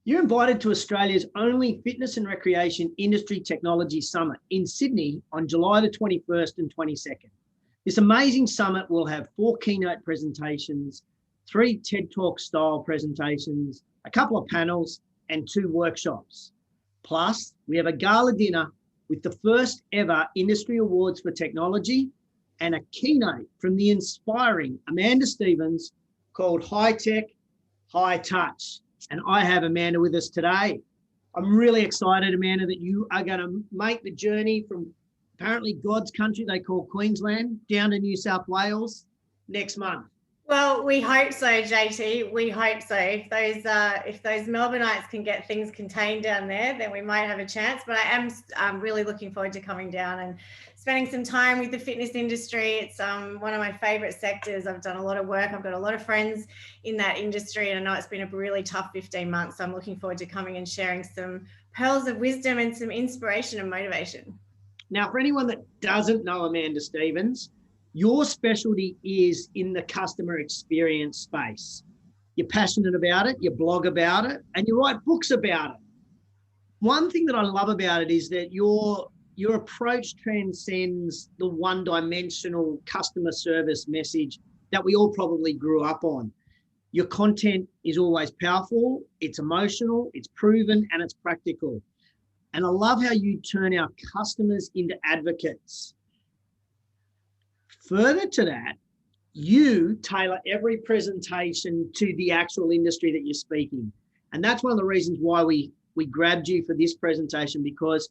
You're invited to Australia's only fitness and recreation industry technology summit in Sydney on July the 21st and 22nd. This amazing summit will have 4 keynote presentations, 3 TED Talk style presentations, a couple of panels and 2 workshops. Plus, we have a gala dinner with the first ever industry awards for technology and a keynote from the inspiring Amanda Stevens called High Tech, High Touch. And I have Amanda with us today. I'm really excited, Amanda, that you are going to make the journey from apparently God's country they call Queensland down to New South Wales next month. Well, we hope so, JT. We hope so. If those Melbourneites can get things contained down there, then we might have a chance. But I am really looking forward to coming down and spending some time with the fitness industry. It's one of my favourite sectors. I've done a lot of work. I've got a lot of friends in that industry, and I know it's been a really tough 15 months. So I'm looking forward to coming and sharing some pearls of wisdom and some inspiration and motivation. Now, for anyone that doesn't know Amanda Stevens, your specialty is in the customer experience space. You're passionate about it, you blog about it, and you write books about it. One thing that I love about it is that your approach transcends the one-dimensional customer service message that we all probably grew up on. Your content is always powerful, it's emotional, it's proven, and it's practical. And I love how you turn our customers into advocates. Further to that, you tailor every presentation to the actual industry that you're speaking. And that's one of the reasons why we grabbed you for this presentation, because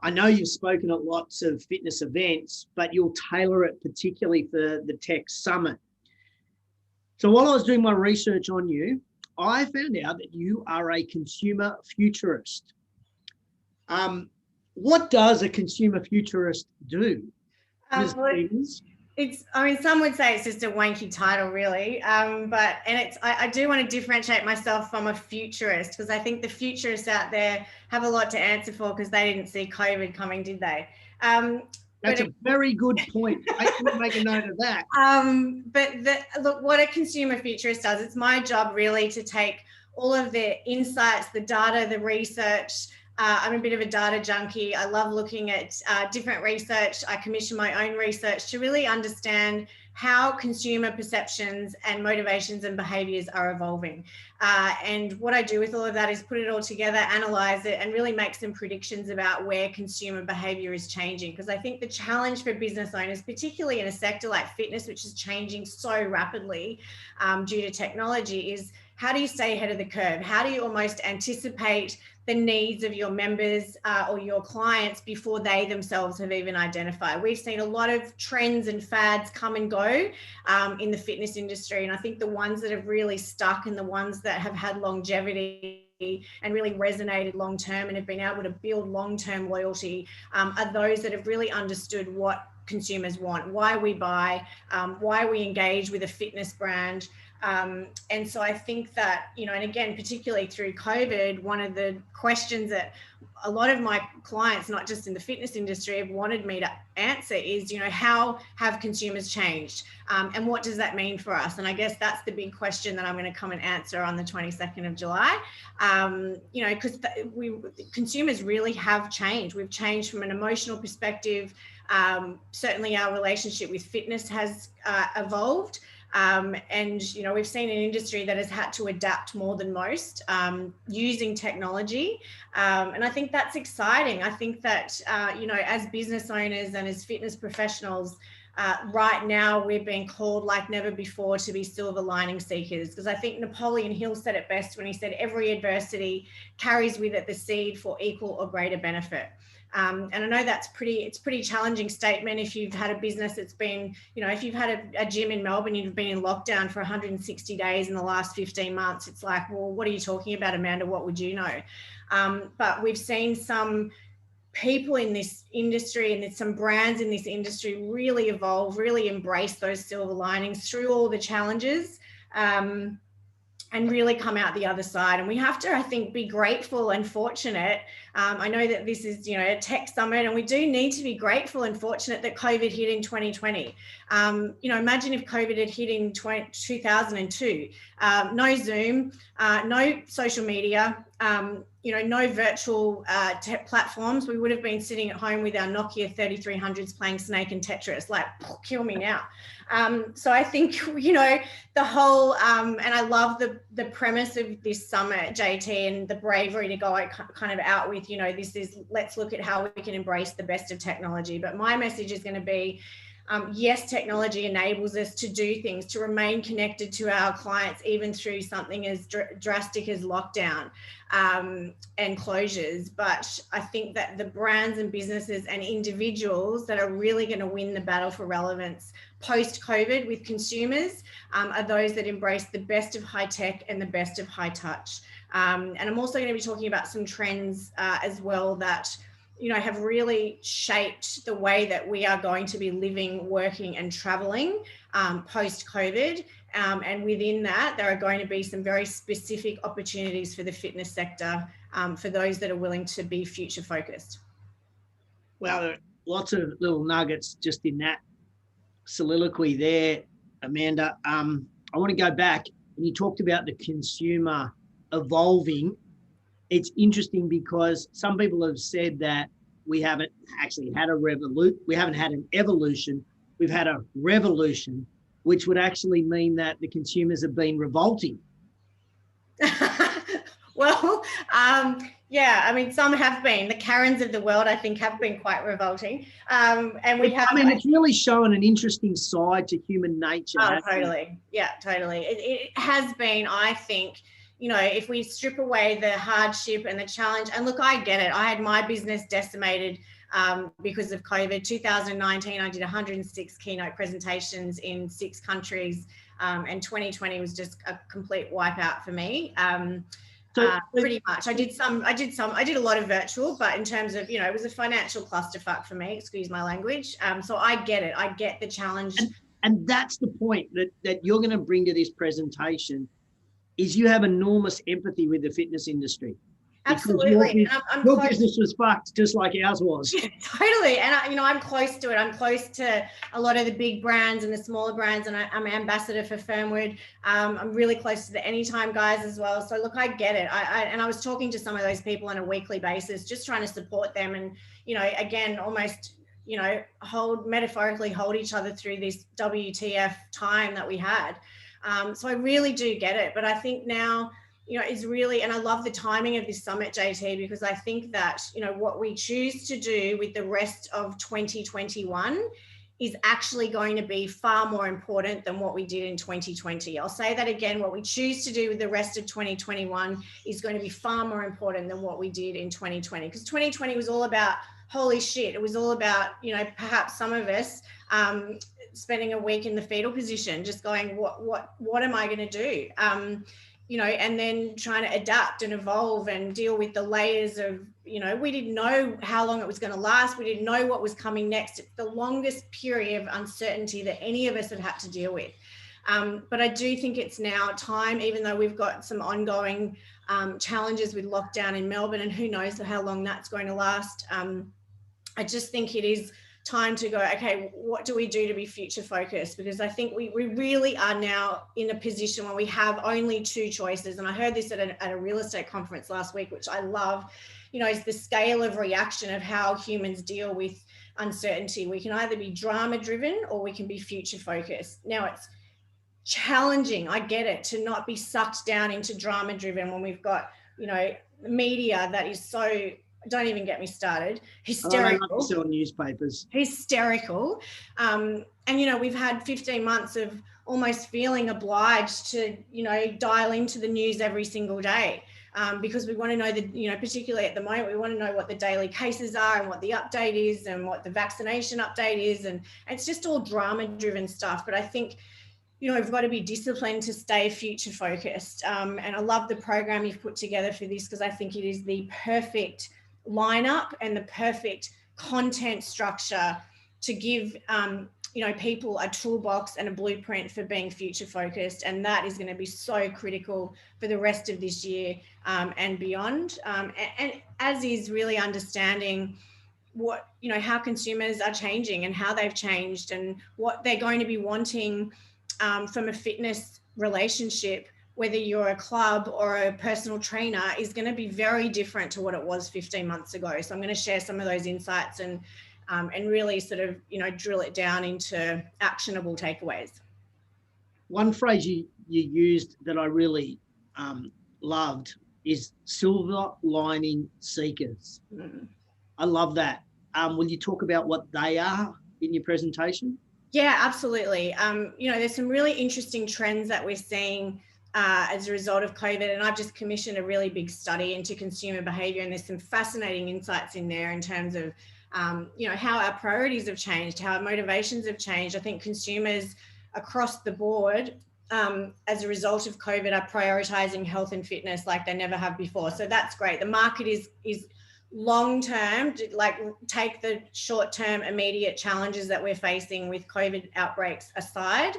I know you've spoken at lots of fitness events, but you'll tailor it particularly for the Tech Summit. So while I was doing my research on you, I found out that you are a consumer futurist. What does a consumer futurist do? Some would say it's just a wanky title, really. I do want to differentiate myself from a futurist, because I think the futurists out there have a lot to answer for, because they didn't see COVID coming, did they? That's a very good point. I can make a note of that. Look, what a consumer futurist does, it's my job really to take all of the insights, the data, the research. I'm a bit of a data junkie. I love looking at different research. I commission my own research to really understand how consumer perceptions and motivations and behaviours are evolving. And what I do with all of that is put it all together, analyse it, and really make some predictions about where consumer behaviour is changing. Because I think the challenge for business owners, particularly in a sector like fitness, which is changing so rapidly due to technology, is how do you stay ahead of the curve? How do you almost anticipate the needs of your members or your clients before they themselves have even identified? We've seen a lot of trends and fads come and go in the fitness industry. And I think the ones that have really stuck and the ones that have had longevity and really resonated long-term and have been able to build long-term loyalty are those that have really understood what consumers want, why we buy, why we engage with a fitness brand. And so I think that, and again, particularly through COVID, one of the questions that a lot of my clients, not just in the fitness industry, have wanted me to answer is, how have consumers changed? And what does that mean for us? And I guess that's the big question that I'm going to come and answer on the 22nd of July. Because consumers really have changed. We've changed from an emotional perspective. Certainly our relationship with fitness has evolved. We've seen an industry that has had to adapt more than most using technology. And I think that's exciting. I think that, as business owners and as fitness professionals, right now we're being called like never before to be silver lining seekers. Because I think Napoleon Hill said it best when he said every adversity carries with it the seed for equal or greater benefit. And I know it's pretty challenging statement if you've had a business that's been, if you've had a gym in Melbourne, you've been in lockdown for 160 days in the last 15 months. It's like, well, what are you talking about, Amanda? What would you know? But we've seen some people in this industry and some brands in this industry really evolve, really embrace those silver linings through all the challenges. and really come out the other side. And we have to, I think, be grateful and fortunate. I know that this is, a tech summit, and we do need to be grateful and fortunate that COVID hit in 2020. Imagine if COVID had hit in 2002. No Zoom, no social media, no virtual platforms. We would have been sitting at home with our Nokia 3300s playing Snake and Tetris, like, kill me now. So I think, the whole, and I love the premise of this summit, JT, and the bravery to go kind of out with, this is, let's look at how we can embrace the best of technology. But my message is going to be, yes, technology enables us to do things, to remain connected to our clients, even through something as drastic as lockdown and closures. But I think that the brands and businesses and individuals that are really going to win the battle for relevance post-COVID with consumers are those that embrace the best of high tech and the best of high touch. And I'm also going to be talking about some trends as well that have really shaped the way that we are going to be living, working and traveling post-COVID. And within that, there are going to be some very specific opportunities for the fitness sector for those that are willing to be future focused. Well, there are lots of little nuggets just in that soliloquy there, Amanda. I want to go back, and you talked about the consumer evolving. It's interesting because some people have said that we haven't actually had a revolution. We haven't had an evolution. We've had a revolution, which would actually mean that the consumers have been revolting. Well, yeah, I mean, some have been. The Karens of the world, I think, have been quite revolting. And we have. I mean, it's really shown an interesting side to human nature. Oh, totally. Yeah, totally. It has been, I think, if we strip away the hardship and the challenge, and look, I get it. I had my business decimated because of COVID. 2019, I did 106 keynote presentations in 6 countries, and 2020 was just a complete wipeout for me. Pretty much. I did a lot of virtual, but in terms of, it was a financial clusterfuck for me, excuse my language. So I get it. I get the challenge. And that's the point that you're going to bring to this presentation, is you have enormous empathy with the fitness industry. Absolutely. Your business was fucked just like ours was. Yeah, totally. And I'm close to it. I'm close to a lot of the big brands and the smaller brands, and I'm ambassador for Firmwood. I'm really close to the Anytime guys as well. So look, I get it. I was talking to some of those people on a weekly basis, just trying to support them, and again, almost metaphorically hold each other through this WTF time that we had. So I really do get it. But I think now, is really, and I love the timing of this summit, JT, because I think that, what we choose to do with the rest of 2021 is actually going to be far more important than what we did in 2020. I'll say that again. What we choose to do with the rest of 2021 is going to be far more important than what we did in 2020, because 2020 was all about, holy shit, it was all about, perhaps some of us spending a week in the fetal position, just going, what am I going to do? And then trying to adapt and evolve and deal with the layers of, we didn't know how long it was going to last. We didn't know what was coming next. It's the longest period of uncertainty that any of us had had to deal with. But I do think it's now time, even though we've got some ongoing challenges with lockdown in Melbourne, and who knows how long that's going to last. I just think it is time to go, okay, what do we do to be future focused? Because I think we really are now in a position where we have only 2 choices. And I heard this at a real estate conference last week, which I love, is the scale of reaction of how humans deal with uncertainty. We can either be drama driven or we can be future focused. Now it's challenging, I get it, to not be sucked down into drama driven when we've got, media that is so, don't even get me started, hysterical. I love to sell newspapers. Hysterical. And, we've had 15 months of almost feeling obliged to, dial into the news every single day because we want to know particularly at the moment, we want to know what the daily cases are and what the update is and what the vaccination update is. And it's just all drama driven stuff. But I think, we've got to be disciplined to stay future focused. And I love the program you've put together for this, because I think it is the perfect lineup and the perfect content structure to give people a toolbox and a blueprint for being future focused, and that is going to be so critical for the rest of this year and beyond. And as is really understanding what how consumers are changing and how they've changed and what they're going to be wanting from a fitness relationship, whether you're a club or a personal trainer, is going to be very different to what it was 15 months ago. So I'm going to share some of those insights and really sort of drill it down into actionable takeaways. One phrase you used that I really loved is silver lining seekers. I love that. Will you talk about what they are in your presentation? Yeah, absolutely. There's some really interesting trends that we're seeing as a result of COVID, and I've just commissioned a really big study into consumer behaviour, and there's some fascinating insights in there in terms of how our priorities have changed, how our motivations have changed. I think consumers across the board, as a result of COVID, are prioritising health and fitness like they never have before. So that's great. The market is long-term, like take the short-term immediate challenges that we're facing with COVID outbreaks aside,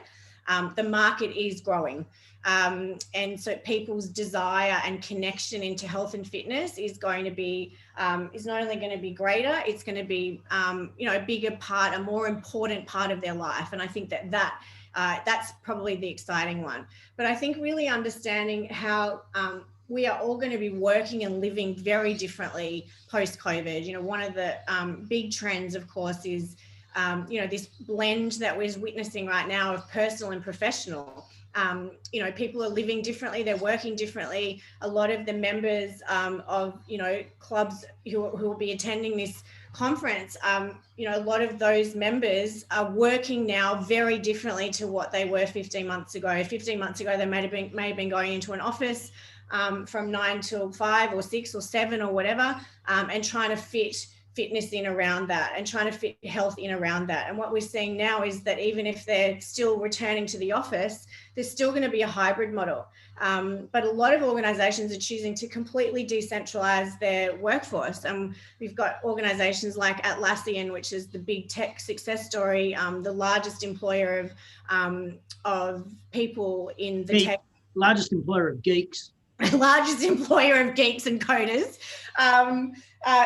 the market is growing. And so people's desire and connection into health and fitness is going to be, is not only going to be greater, it's going to be, a bigger part, a more important part of their life. And I think that's probably the exciting one. But I think really understanding how we are all going to be working and living very differently post-COVID. One of the big trends, of course, is this blend that we're witnessing right now of personal and professional. People are living differently, they're working differently. A lot of the members of clubs who will be attending this conference, a lot of those members are working now very differently to what they were 15 months ago. 15 months ago, they may have been going into an office from 9 till 5 or 6 or 7 or whatever, and trying to fit fitness in around that and trying to fit health in around that. And what we're seeing now is that even if they're still returning to the office, there's still going to be a hybrid model. But a lot of organizations are choosing to completely decentralize their workforce. And we've got organizations like Atlassian, which is the big tech success story, the largest employer of people in the tech. Largest employer of geeks. Largest employer of geeks and coders,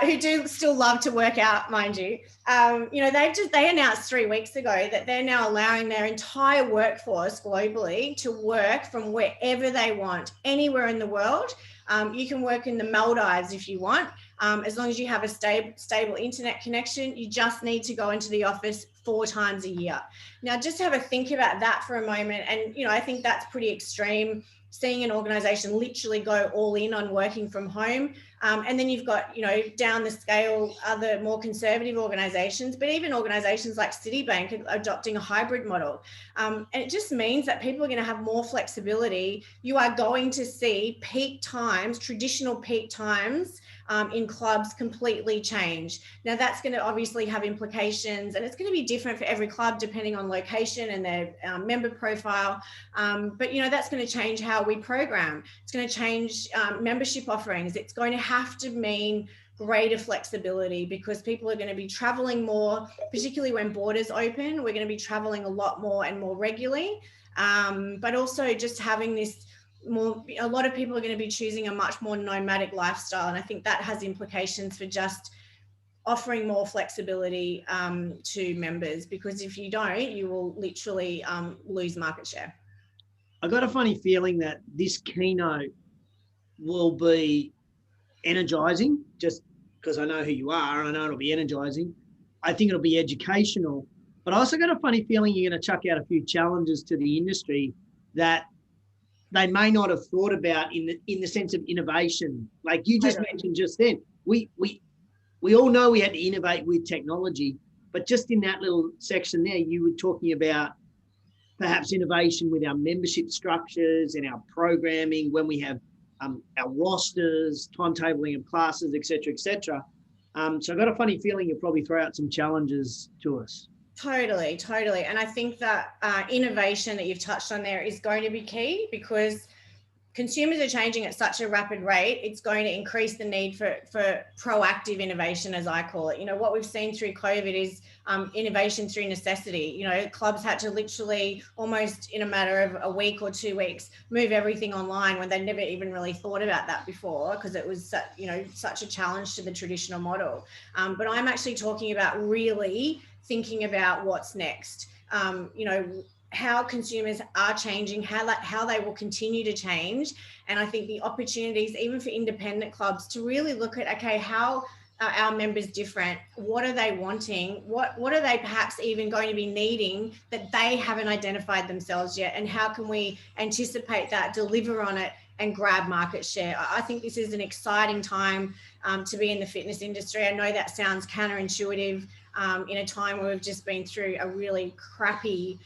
who do still love to work out, mind you. They announced 3 weeks ago that they're now allowing their entire workforce globally to work from wherever they want, anywhere in the world. You can work in the Maldives if you want, as long as you have a stable internet connection. You just need to go into the office 4 times a year. Now, just have a think about that for a moment. And, I think that's pretty extreme, seeing an organization literally go all in on working from home. And then you've got, down the scale, other more conservative organizations, but even organizations like Citibank are adopting a hybrid model. And it just means that people are going to have more flexibility. You are going to see peak times, traditional peak times, in clubs completely change. Now, that's going to obviously have implications, and it's going to be different for every club depending on location and their member profile. But that's going to change how we program. It's going to change membership offerings. It's going to have to mean greater flexibility, because people are going to be traveling more, particularly when borders open. We're going to be traveling a lot more and more regularly, but also just having this a lot of people are going to be choosing a much more nomadic lifestyle. And I think that has implications for just offering more flexibility to members, because if you don't, you will literally lose market share. I got a funny feeling that this keynote will be energizing, just because I know who you are and I know it'll be energizing. I think it'll be educational, but I also got a funny feeling you're going to chuck out a few challenges to the industry that they may not have thought about in the sense of innovation. Like you just mentioned just then, we all know we had to innovate with technology, but just in that little section there, you were talking about perhaps innovation with our membership structures and our programming, when we have our rosters, timetabling of classes, et cetera, et cetera. So I've got a funny feeling you'll probably throw out some challenges to us. Totally. And I think that innovation that you've touched on there is going to be key, because consumers are changing at such a rapid rate, it's going to increase the need for proactive innovation, as I call it. You know, what we've seen through COVID is innovation through necessity. You know, clubs had to literally almost in a matter of a week or 2 weeks move everything online when they'd never even really thought about that before, because it was, you know, such a challenge to the traditional model. But I'm actually talking about really thinking about what's next. You know, how consumers are changing, how they will continue to change. And I think the opportunities, even for independent clubs, to really look at, okay, how are our members different? What are they wanting? What are they perhaps even going to be needing that they haven't identified themselves yet? And how can we anticipate that, deliver on it, and grab market share? I think this is an exciting time to be in the fitness industry. I know that sounds counterintuitive in a time where we've just been through a really crappy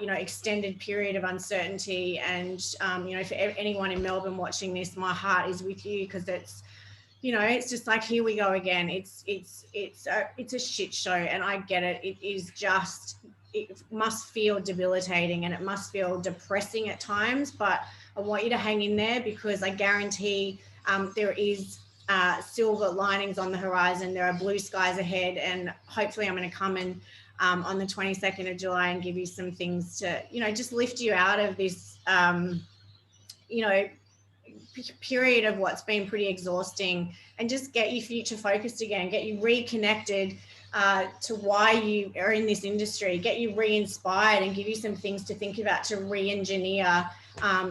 you know, extended period of uncertainty. And, you know, for anyone in Melbourne watching this, my heart is with you, because it's, you know, it's just like, here we go again. It's a shit show, and I get it. It is just, it must feel debilitating and it must feel depressing at times, but I want you to hang in there, because I guarantee there is silver linings on the horizon. There are blue skies ahead, and hopefully I'm going to come and on the 22nd of July and give you some things to, you know, just lift you out of this, you know, period of what's been pretty exhausting, and just get you future focused again, get you reconnected to why you are in this industry, get you re-inspired, and give you some things to think about to re-engineer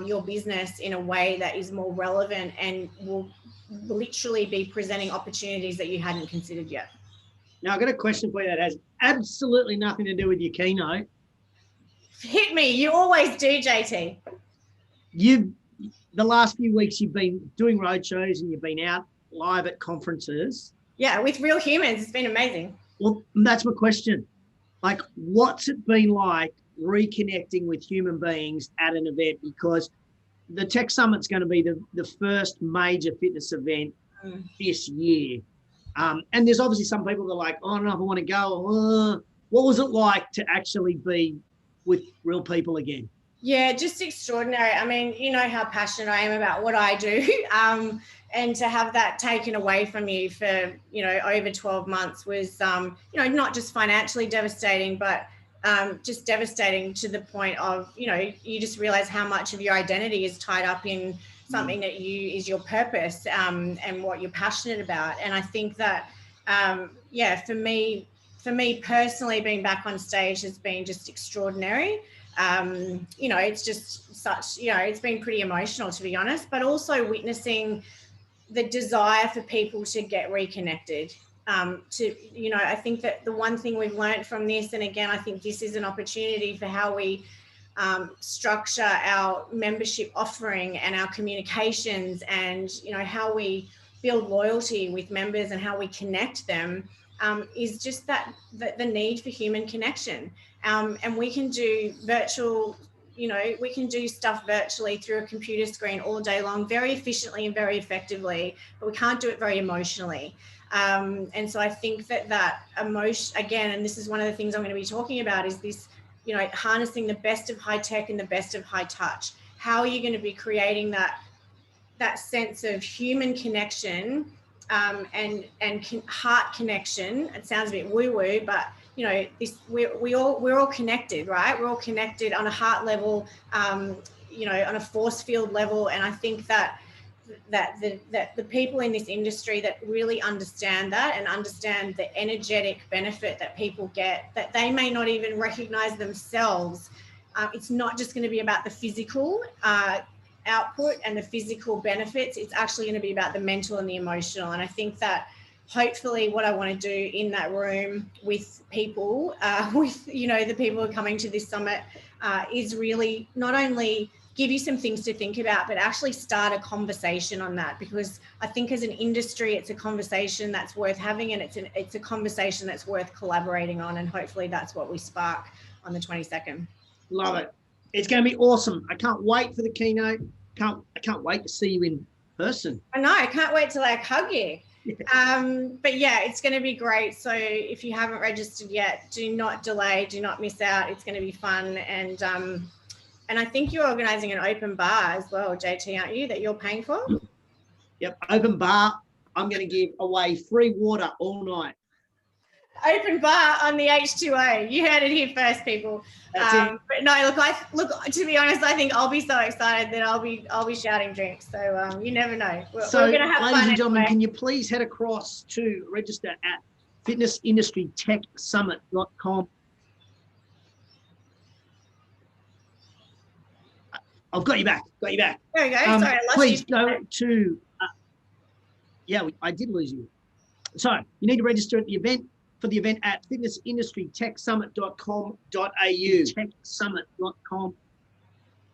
your business in a way that is more relevant and will literally be presenting opportunities that you hadn't considered yet. Now, I've got a question for you that has absolutely nothing to do with your keynote. Hit me. You always do, JT. The last few weeks, you've been doing roadshows and you've been out live at conferences. Yeah, with real humans. It's been amazing. Well, that's my question. Like, what's it been like reconnecting with human beings at an event? Because the Tech Summit's going to be the first major fitness event this year. And there's obviously some people that are like, oh, I don't know if I want to go. What was it like to actually be with real people again? Yeah, just extraordinary. I mean, you know how passionate I am about what I do. And to have that taken away from you for, you know, over 12 months was, you know, not just financially devastating, but just devastating to the point of, you know, you just realize how much of your identity is tied up in something that is your purpose and what you're passionate about. And I think that, yeah, for me personally, being back on stage has been just extraordinary. You know, it's just such, you know, it's been pretty emotional, to be honest, but also witnessing the desire for people to get reconnected. To, you know, I think that the one thing we've learned from this, and again, I think this is an opportunity for how we structure our membership offering and our communications, and, you know, how we build loyalty with members and how we connect them, is just that the need for human connection. And we can do virtual, you know, we can do stuff virtually through a computer screen all day long, very efficiently and very effectively, but we can't do it very emotionally. And so I think that emotion, again, and this is one of the things I'm going to be talking about, is this, you know, harnessing the best of high tech and the best of high touch. How are you going to be creating that sense of human connection and heart connection? It sounds a bit woo-woo, but, you know, we're all connected, right? We're all connected on a heart level, you know, on a force field level. And I think that the people in this industry that really understand that and understand the energetic benefit that people get, that they may not even recognize themselves. It's not just going to be about the physical output and the physical benefits. It's actually going to be about the mental and the emotional. And I think that hopefully what I want to do in that room with people, with, you know, the people who are coming to this summit, is really not only give you some things to think about, but actually start a conversation on that. Because I think as an industry, it's a conversation that's worth having, and it's a conversation that's worth collaborating on. And hopefully that's what we spark on the 22nd. Love it. It's going to be awesome. I can't wait for the keynote. I can't wait to see you in person. I know. I can't wait to like hug you. Yeah. But yeah, it's going to be great. So if you haven't registered yet, do not delay, do not miss out. It's going to be fun. And And I think you're organising an open bar as well, JT, aren't you, that you're paying for? Yep, open bar. I'm going to give away free water all night. Open bar on the H2O. You heard it here first, people. But no, look. To be honest, I think I'll be so excited that I'll be shouting drinks. So you never know. We're going to have fun. Ladies and gentlemen, can you please head across to register at fitnessindustrytechsummit.com. I've got you back. There we go. Sorry, I lost please you. Go to. I did lose you. So you need to register at the event. For the event at fitnessindustrytechsummit.com.au. techsummit.com.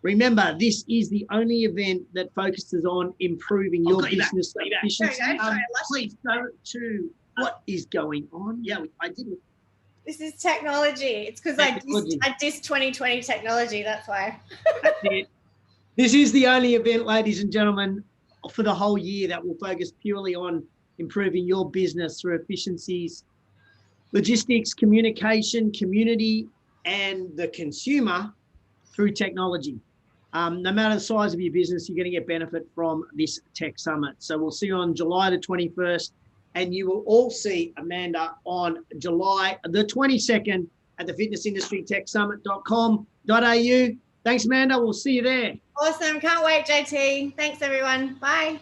Remember, this is the only event that focuses on improving your business efficiency. Please go to what is going on. I did. This is technology. It's because I dissed 2020 technology. That's why. That's it. This is the only event, ladies and gentlemen, for the whole year that will focus purely on improving your business through efficiencies, logistics, communication, community, and the consumer through technology. No matter the size of your business, you're going to get benefit from this Tech Summit. So we'll see you on July the 21st, and you will all see Amanda on July the 22nd at the fitnessindustrytechsummit.com.au. Thanks, Amanda. We'll see you there. Awesome. Can't wait, JT. Thanks, everyone. Bye.